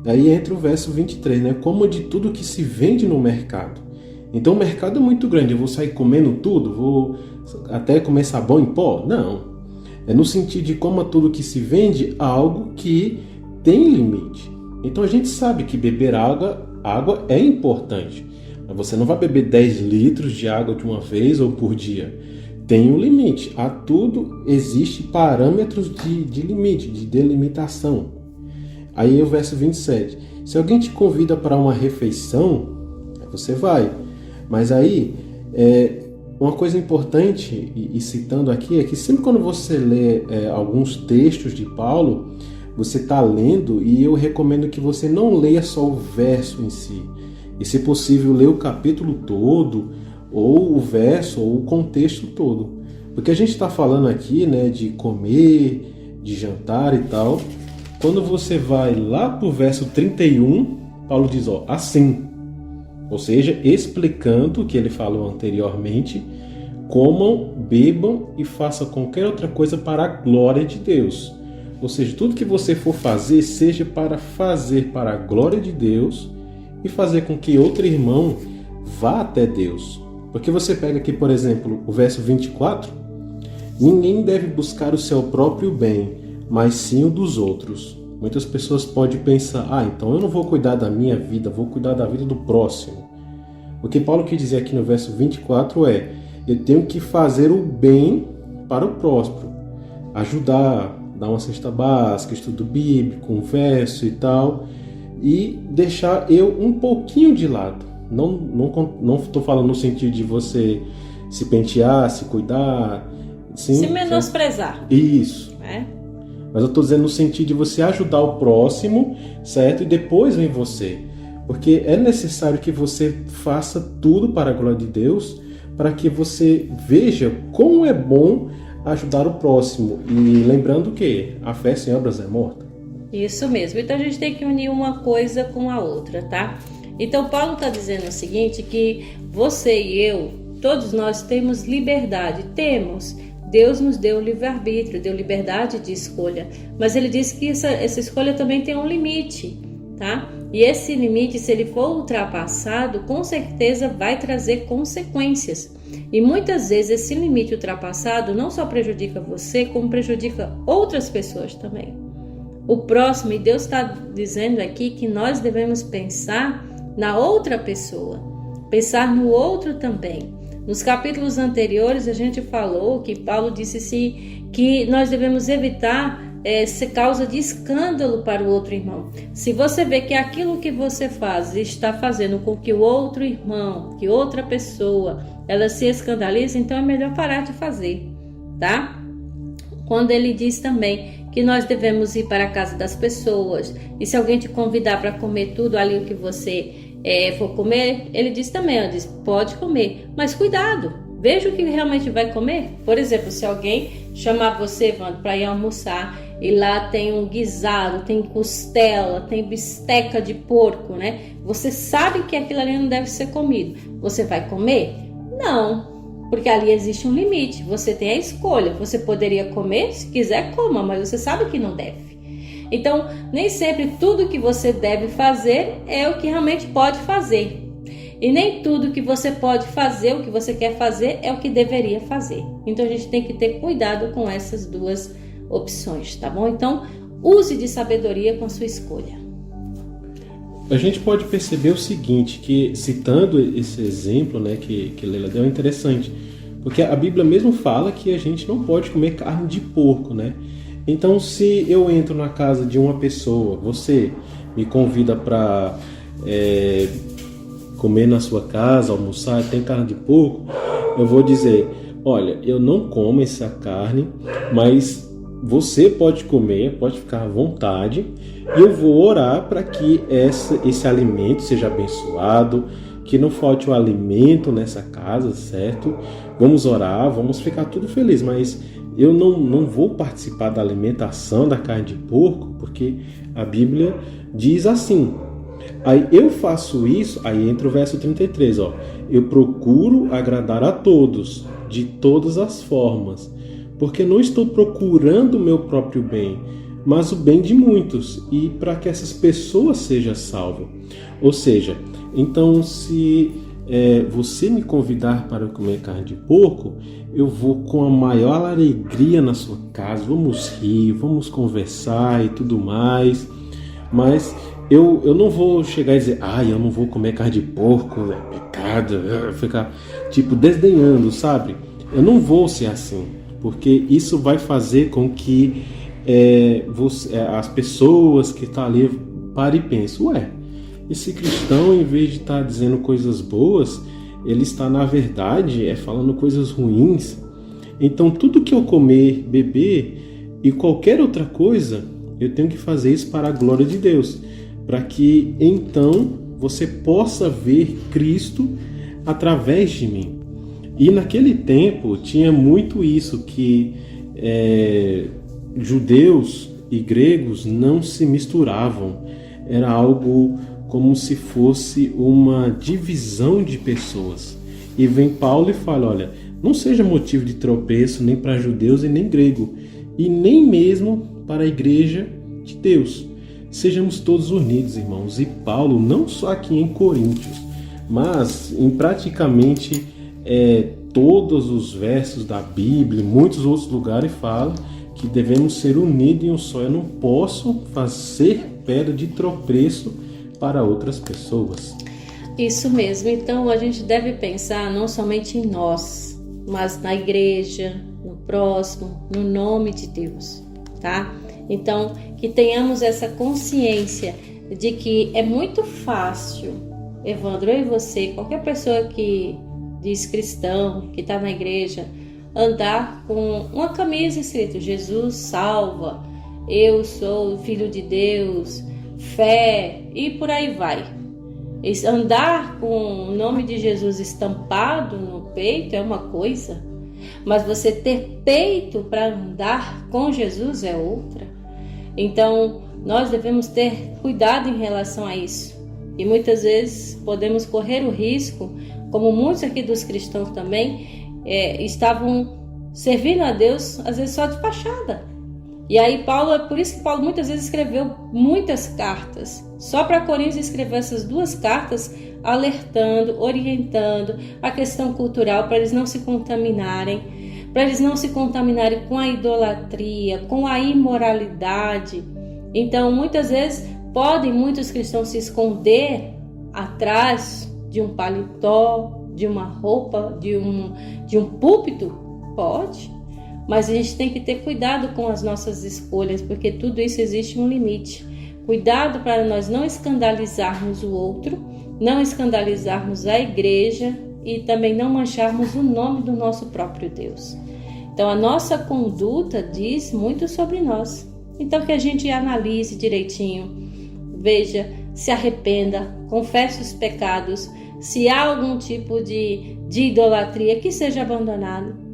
Aí entra o verso 23, né? Como de tudo que se vende no mercado. Então o mercado é muito grande, eu vou sair comendo tudo? Vou até comer sabão em pó? Não. É no sentido de como tudo que se vende, algo que tem limite. Então a gente sabe que beber água é importante. Mas você não vai beber 10 litros de água de uma vez ou por dia. Tem um limite. A tudo existe parâmetros de limite, de delimitação. Aí o verso 27. Se alguém te convida para uma refeição, você vai. Mas aí, uma coisa importante, e citando aqui, é que sempre quando você lê alguns textos de Paulo, você está lendo, e eu recomendo que você não leia só o verso em si. E, se possível, ler o capítulo todo, ou o verso, ou o contexto todo. Porque a gente está falando aqui, né, de comer, de jantar e tal. Quando você vai lá para o verso 31, Paulo diz, assim. Ou seja, explicando o que ele falou anteriormente, comam, bebam e façam qualquer outra coisa para a glória de Deus. Ou seja, tudo que você for fazer, seja para fazer para a glória de Deus e fazer com que outro irmão vá até Deus. Porque você pega aqui, por exemplo, o verso 24, ninguém deve buscar o seu próprio bem, mas sim o dos outros. Muitas pessoas podem pensar, então eu não vou cuidar da minha vida, vou cuidar da vida do próximo. O que Paulo quer dizer aqui no verso 24 é, eu tenho que fazer o bem para o próximo, ajudar, dar uma cesta básica, estudo bíblico, um verso e tal, e deixar eu um pouquinho de lado. Não estou falando no sentido de você se pentear, se cuidar, sim,
se menosprezar.
Isso. Mas eu estou dizendo no sentido de você ajudar o próximo, certo? E depois vem você. Porque é necessário que você faça tudo para a glória de Deus, para que você veja como é bom ajudar o próximo. E lembrando que a fé sem obras é morta.
Isso mesmo. Então a gente tem que unir uma coisa com a outra, tá? Então Paulo está dizendo o seguinte, que você e eu, todos nós temos liberdade. Temos. Deus nos deu livre-arbítrio, deu liberdade de escolha. Mas ele disse que essa escolha também tem um limite, tá? E esse limite, se ele for ultrapassado, com certeza vai trazer consequências. E muitas vezes esse limite ultrapassado não só prejudica você, como prejudica outras pessoas também. O próximo, e Deus está dizendo aqui que nós devemos pensar na outra pessoa, pensar no outro também. Nos capítulos anteriores a gente falou que Paulo disse que nós devemos evitar ser causa de escândalo para o outro irmão. Se você vê que aquilo que você faz está fazendo com que o outro irmão, que outra pessoa, ela se escandalize, então é melhor parar de fazer, tá? Quando ele diz também que nós devemos ir para a casa das pessoas, e se alguém te convidar para comer tudo ali o que você for comer, ele diz também, pode comer, mas cuidado, veja o que realmente vai comer. Por exemplo, se alguém chamar você, Evandro, para ir almoçar, e lá tem um guisado, tem costela, tem bisteca de porco, né? Você sabe que aquilo ali não deve ser comido. Você vai comer? Não, porque ali existe um limite, você tem a escolha. Você poderia comer, se quiser coma, mas você sabe que não deve. Então, nem sempre tudo que você deve fazer é o que realmente pode fazer. E nem tudo que você pode fazer, o que você quer fazer, é o que deveria fazer. Então, a gente tem que ter cuidado com essas duas opções, tá bom? Então, use de sabedoria com a sua escolha.
A gente pode perceber o seguinte, que citando esse exemplo, né, que Leila deu, é interessante. Porque a Bíblia mesmo fala que a gente não pode comer carne de porco, né? Então, se eu entro na casa de uma pessoa, você me convida para comer na sua casa, almoçar, tem carne de porco, eu vou dizer, olha, eu não como essa carne, mas você pode comer, pode ficar à vontade, e eu vou orar para que esse alimento seja abençoado, que não falte o alimento nessa casa, certo? Vamos orar, vamos ficar tudo feliz, mas eu não vou participar da alimentação da carne de porco, porque a Bíblia diz assim. Aí eu faço isso, aí entra o verso 33, ó. Eu procuro agradar a todos, de todas as formas, porque não estou procurando o meu próprio bem, mas o bem de muitos, e para que essas pessoas sejam salvas. Ou seja, então se você me convidar para comer carne de porco, eu vou com a maior alegria na sua casa, vamos rir, vamos conversar e tudo mais, mas eu não vou chegar e dizer, eu não vou comer carne de porco, é pecado, ficar tipo desdenhando, sabe? Eu não vou ser assim, porque isso vai fazer com que as pessoas que estão ali parem e pensem, esse cristão, em vez de estar dizendo coisas boas, ele está, na verdade, falando coisas ruins. Então, tudo que eu comer, beber e qualquer outra coisa, eu tenho que fazer isso para a glória de Deus, para que, então, você possa ver Cristo através de mim. E naquele tempo, tinha muito isso, que judeus e gregos não se misturavam. Era algo como se fosse uma divisão de pessoas. E vem Paulo e fala, olha, não seja motivo de tropeço nem para judeus e nem grego, e nem mesmo para a igreja de Deus. Sejamos todos unidos, irmãos. E Paulo, não só aqui em Coríntios, mas em praticamente todos os versos da Bíblia, em muitos outros lugares, fala que devemos ser unidos em um só. Eu não posso fazer pedra de tropeço para outras pessoas.
Isso mesmo. Então a gente deve pensar não somente em nós, mas na igreja, no próximo, no nome de Deus, tá? Então que tenhamos essa consciência de que é muito fácil, Evandro, eu e você, qualquer pessoa que diz cristão, que está na igreja, andar com uma camisa escrito Jesus salva, eu sou filho de Deus, fé, e por aí vai. Andar com o nome de Jesus estampado no peito é uma coisa, mas você ter peito para andar com Jesus é outra. Então nós devemos ter cuidado em relação a isso, e muitas vezes podemos correr o risco, como muitos aqui dos cristãos também estavam servindo a Deus às vezes só de fachada. E aí por isso que Paulo muitas vezes escreveu muitas cartas. Só para Coríntios escreveu essas 2 cartas, alertando, orientando a questão cultural, para eles não se contaminarem, com a idolatria, com a imoralidade. Então muitas vezes podem muitos cristãos se esconder atrás de um paletó, de uma roupa, de um púlpito? Pode. Mas a gente tem que ter cuidado com as nossas escolhas, porque tudo isso existe um limite. Cuidado para nós não escandalizarmos o outro, não escandalizarmos a igreja e também não mancharmos o nome do nosso próprio Deus. Então a nossa conduta diz muito sobre nós. Então que a gente analise direitinho, veja, se arrependa, confesse os pecados, se há algum tipo de idolatria, que seja abandonado.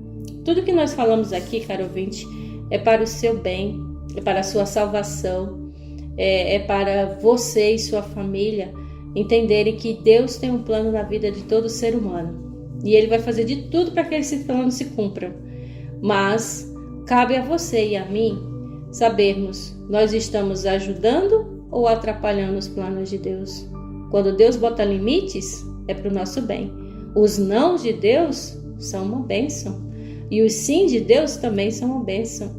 Tudo que nós falamos aqui, caro ouvinte, é para o seu bem, é para a sua salvação, é para você e sua família entenderem que Deus tem um plano na vida de todo ser humano. E Ele vai fazer de tudo para que esse plano se cumpra. Mas cabe a você e a mim sabermos, nós estamos ajudando ou atrapalhando os planos de Deus? Quando Deus bota limites, é para o nosso bem. Os não de Deus são uma bênção. E os sim de Deus também são uma bênção.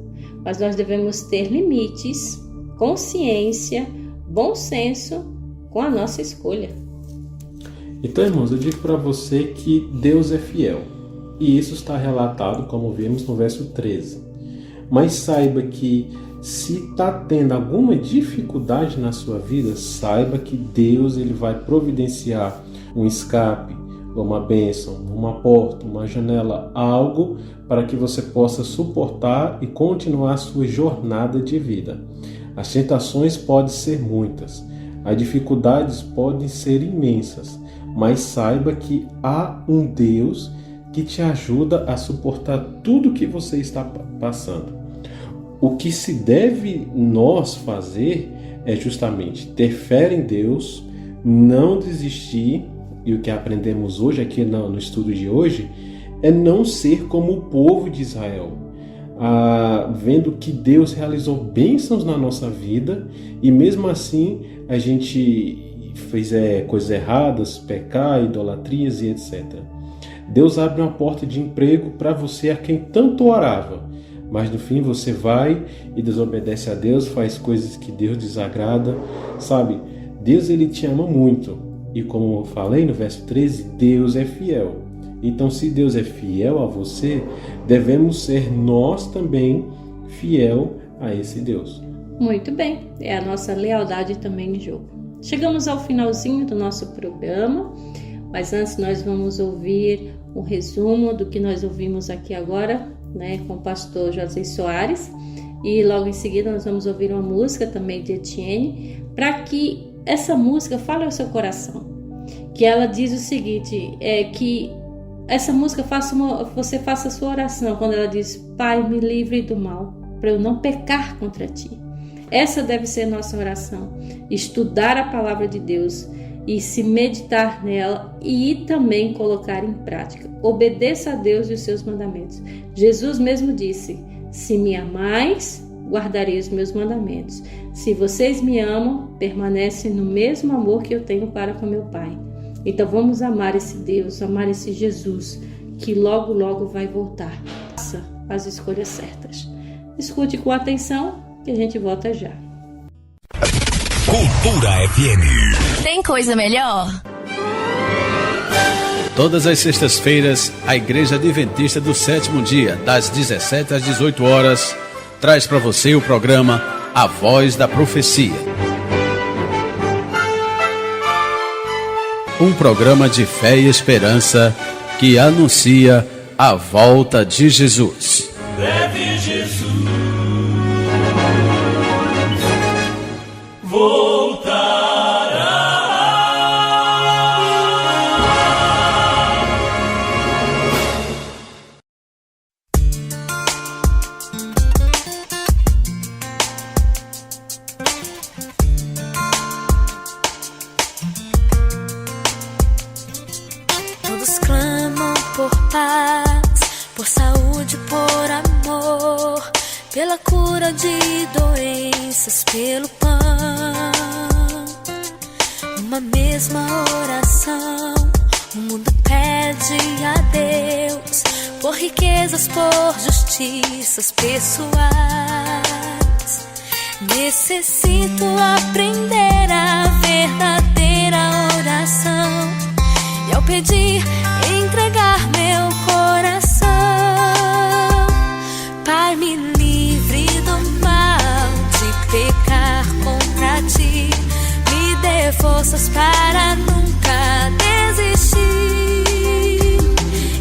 Mas nós devemos ter limites, consciência, bom senso com a nossa escolha.
Então, irmãos, eu digo para você que Deus é fiel. E isso está relatado, como vimos no verso 13. Mas saiba que se está tendo alguma dificuldade na sua vida, saiba que Deus ele vai providenciar um escape, uma bênção, uma porta, uma janela, algo para que você possa suportar e continuar a sua jornada de vida. As tentações podem ser muitas, as dificuldades podem ser imensas, mas saiba que há um Deus que te ajuda a suportar tudo que você está passando. O que se deve nós fazer é justamente ter fé em Deus, não desistir, e o que aprendemos hoje aqui no estudo de hoje é não ser como o povo de Israel, vendo que Deus realizou bênçãos na nossa vida e mesmo assim a gente fez coisas erradas, pecar, idolatrias e etc. Deus abre uma porta de emprego para você a quem tanto orava, mas no fim você vai e desobedece a Deus, faz coisas que Deus desagrada, sabe? Deus, ele te ama muito e como eu falei no verso 13, Deus é fiel. Então, se Deus é fiel a você, devemos ser nós também fiel a esse Deus.
Muito bem, é a nossa lealdade também em jogo. Chegamos ao finalzinho do nosso programa, mas antes nós vamos ouvir um resumo do que nós ouvimos aqui agora, né, com o pastor José Soares, e logo em seguida nós vamos ouvir uma música também de Etienne, para que essa música fale ao seu coração, que ela diz o seguinte, que essa música você faça a sua oração quando ela diz: Pai, me livre do mal, para eu não pecar contra ti. Essa deve ser nossa oração, estudar a palavra de Deus e se meditar nela e também colocar em prática. Obedeça a Deus e os seus mandamentos. Jesus mesmo disse: se me amais, guardarei os meus mandamentos. Se vocês me amam, permanecem no mesmo amor que eu tenho para com meu Pai. Então vamos amar esse Deus, amar esse Jesus, que logo, logo vai voltar. Faça as escolhas certas. Escute com atenção, que a gente volta já.
Cultura FM.
Tem coisa melhor?
Todas as sextas-feiras, a Igreja Adventista do Sétimo Dia, das 17 às 18 horas, traz para você o programa A Voz da Profecia. Um programa de fé e esperança que anuncia a volta de Jesus.
Breve Jesus voltará.
Todos clamam por paz, por saúde, por amor, pela cura de doenças, pelo pão. Uma mesma oração, o mundo pede a Deus por riquezas, por justiças pessoais. Necessito aprender a verdadeira oração e ao pedir, entregar meu coração. Pai, me livre do mal de pecar contra ti, me dê forças para nunca desistir,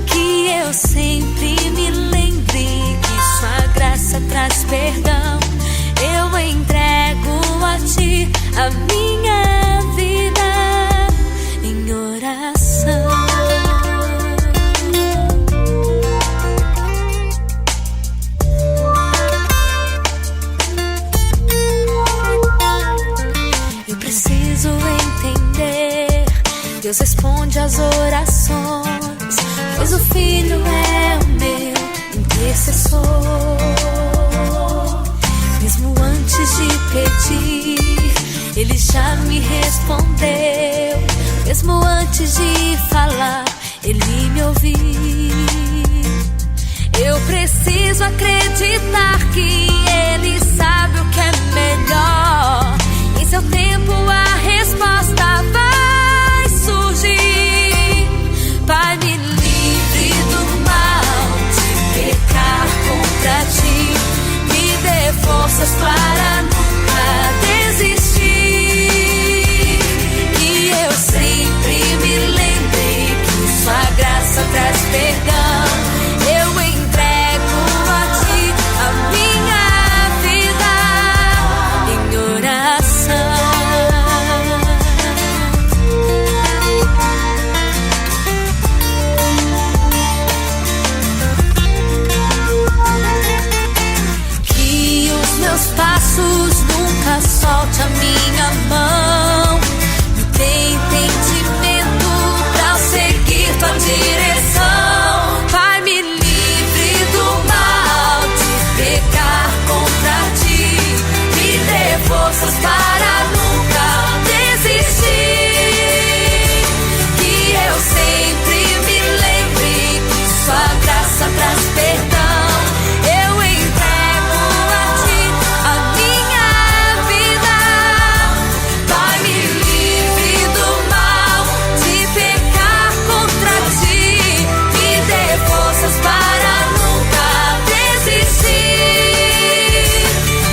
que eu sempre me lembre que sua graça traz perdão. Eu entrego a ti a minha vida em oração. Eu preciso entender, Deus responde às orações, pois o Filho é o meu intercessor. Mesmo antes de pedir, Ele já me respondeu. Mesmo antes de falar, Ele me ouviu. Eu preciso acreditar que Ele sabe o que é melhor. Em seu tempo a resposta vai surgir. Pai, me livre do mal de pecar contra ti, me dê forças para nunca desistir, que eu sempre me lembro solte a minha mão. Me dê entendimento pra seguir tua direção. Pai, me livre do mal de pecar contra ti. Me dê forças para nunca desistir. Que eu sempre me lembre que sua graça traz perdão. Eu entrego a ti a minha vida. Pai, me livre do mal de pecar contra ti. Me dê forças para nunca desistir.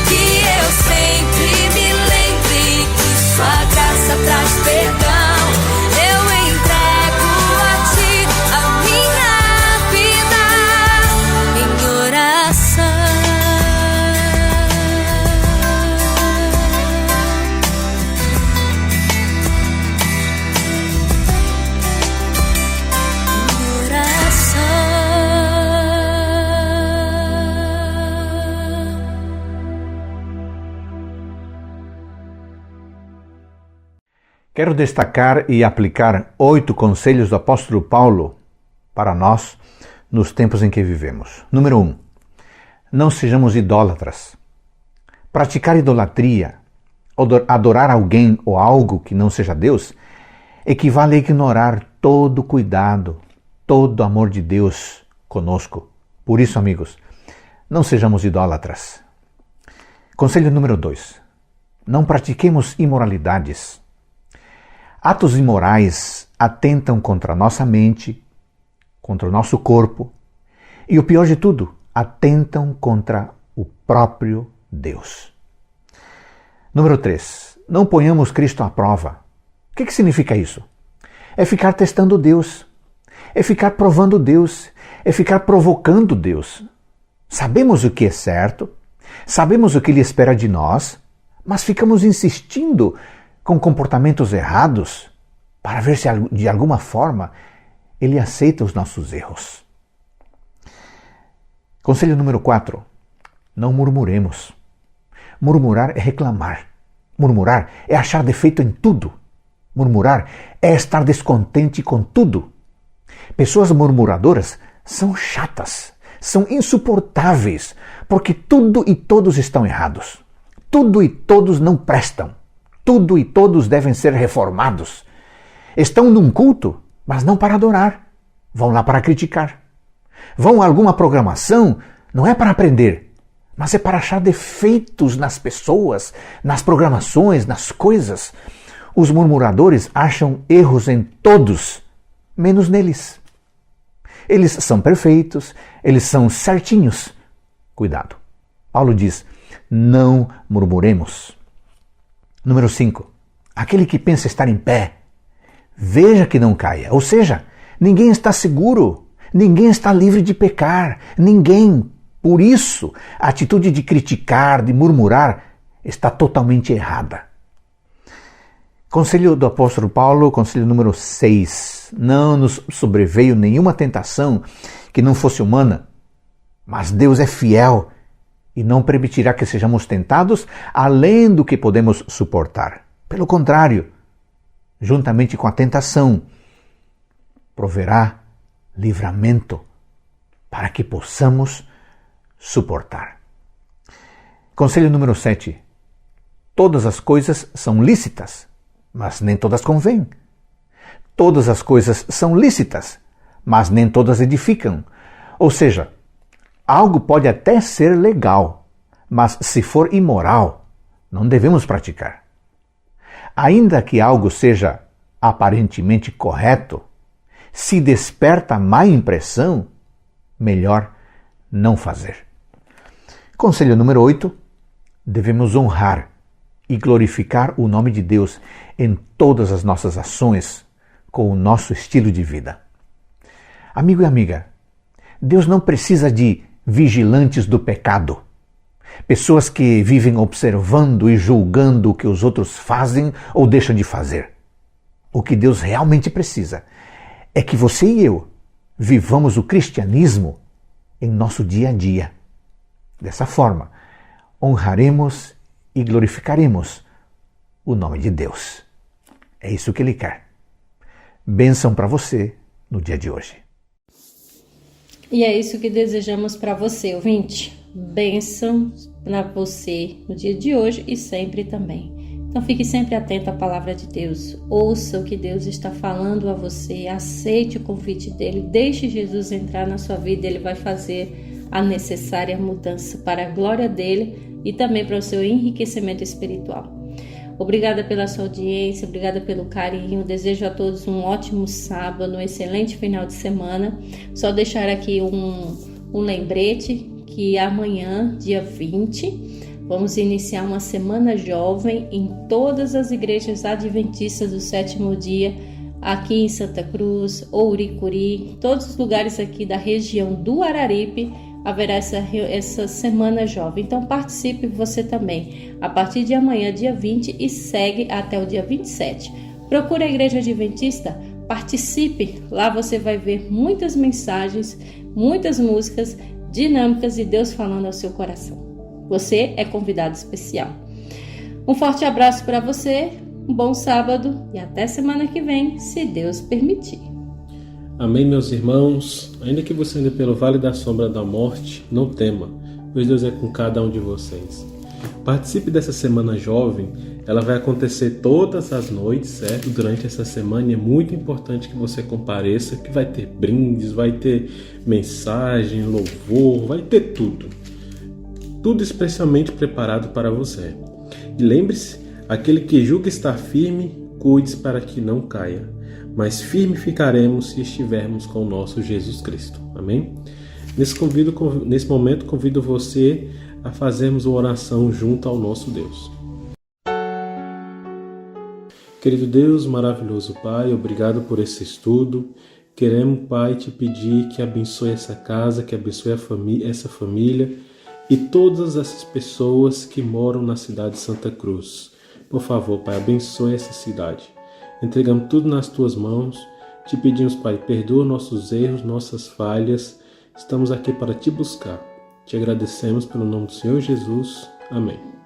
Que eu sempre me lembre que sua graça traz perdão. Eu entrego a ti a minha vida em oração. Em oração.
Quero destacar e aplicar 8 conselhos do apóstolo Paulo para nós nos tempos em que vivemos. Número 1. Não sejamos idólatras. Praticar idolatria, adorar alguém ou algo que não seja Deus, equivale a ignorar todo o cuidado, todo o amor de Deus conosco. Por isso, amigos, não sejamos idólatras. Conselho número 2. Não pratiquemos imoralidades. Atos imorais atentam contra a nossa mente, contra o nosso corpo e, o pior de tudo, atentam contra o próprio Deus. Número 3. Não ponhamos Cristo à prova. O que significa isso? É ficar testando Deus, é ficar provando Deus, é ficar provocando Deus. Sabemos o que é certo, sabemos o que Ele espera de nós, mas ficamos insistindo com comportamentos errados para ver se de alguma forma Ele aceita os nossos erros. Conselho número 4. Não murmuremos. Murmurar é reclamar. Murmurar é achar defeito em tudo. Murmurar é estar descontente com tudo. Pessoas murmuradoras são chatas, são insuportáveis, porque tudo e todos estão errados. Tudo e todos não prestam. Tudo e todos devem ser reformados. Estão num culto, mas não para adorar. Vão lá para criticar. Vão a alguma programação, não é para aprender, mas é para achar defeitos nas pessoas, nas programações, nas coisas. Os murmuradores acham erros em todos, menos neles. Eles são perfeitos, eles são certinhos. Cuidado. Paulo diz, não murmuremos. Número 5. Aquele que pensa estar em pé, veja que não caia. Ou seja, ninguém está seguro, ninguém está livre de pecar, ninguém. Por isso, a atitude de criticar, de murmurar, está totalmente errada. Conselho do apóstolo Paulo, conselho número 6. Não nos sobreveio nenhuma tentação que não fosse humana, mas Deus é fiel e não permitirá que sejamos tentados além do que podemos suportar. Pelo contrário, juntamente com a tentação, proverá livramento para que possamos suportar. Conselho número 7. Todas as coisas são lícitas, mas nem todas convêm. Todas as coisas são lícitas, mas nem todas edificam. Ou seja, algo pode até ser legal, mas se for imoral, não devemos praticar. Ainda que algo seja aparentemente correto, se desperta má impressão, melhor não fazer. Conselho número 8. Devemos honrar e glorificar o nome de Deus em todas as nossas ações, com o nosso estilo de vida. Amigo e amiga, Deus não precisa de vigilantes do pecado, pessoas que vivem observando e julgando o que os outros fazem ou deixam de fazer. O que Deus realmente precisa é que você e eu vivamos o cristianismo em nosso dia a dia. Dessa forma, honraremos e glorificaremos o nome de Deus. É isso que Ele quer. Bênção para você no dia de hoje.
E é isso que desejamos para você, ouvinte. Bênção para você no dia de hoje e sempre também. Então fique sempre atento à palavra de Deus. Ouça o que Deus está falando a você. Aceite o convite dele. Deixe Jesus entrar na sua vida. Ele vai fazer a necessária mudança para a glória dele e também para o seu enriquecimento espiritual. Obrigada pela sua audiência, obrigada pelo carinho. Desejo a todos um ótimo sábado, um excelente final de semana. Só deixar aqui um lembrete que amanhã, dia 20, vamos iniciar uma semana jovem em todas as igrejas adventistas do sétimo dia, aqui em Santa Cruz, Ouricuri, todos os lugares aqui da região do Araripe. Haverá essa semana jovem, então participe você também, a partir de amanhã, dia 20, e segue até o dia 27. Procure a Igreja Adventista, participe, lá você vai ver muitas mensagens, muitas músicas dinâmicas e Deus falando ao seu coração. Você é convidado especial. Um forte abraço para você, um bom sábado e até semana que vem, se Deus permitir.
Amém, meus irmãos. Ainda que você ande pelo vale da sombra da morte, não tema, pois Deus é com cada um de vocês. Participe dessa semana jovem, ela vai acontecer todas as noites, certo? Durante essa semana, e é muito importante que você compareça, que vai ter brindes, vai ter mensagem, louvor, vai ter tudo. Tudo especialmente preparado para você. E lembre-se, aquele que julga estar firme, cuide para que não caia. Mas firme ficaremos se estivermos com o nosso Jesus Cristo. Amém? Nesse momento, convido você a fazermos uma oração junto ao nosso Deus. Querido Deus, maravilhoso Pai, obrigado por esse estudo. Queremos, Pai, te pedir que abençoe essa casa, que abençoe essa família e todas essas pessoas que moram na cidade de Santa Cruz. Por favor, Pai, abençoe essa cidade. Entregamos tudo nas tuas mãos. Te pedimos, Pai, perdoa nossos erros, nossas falhas. Estamos aqui para te buscar. Te agradecemos pelo nome do Senhor Jesus. Amém.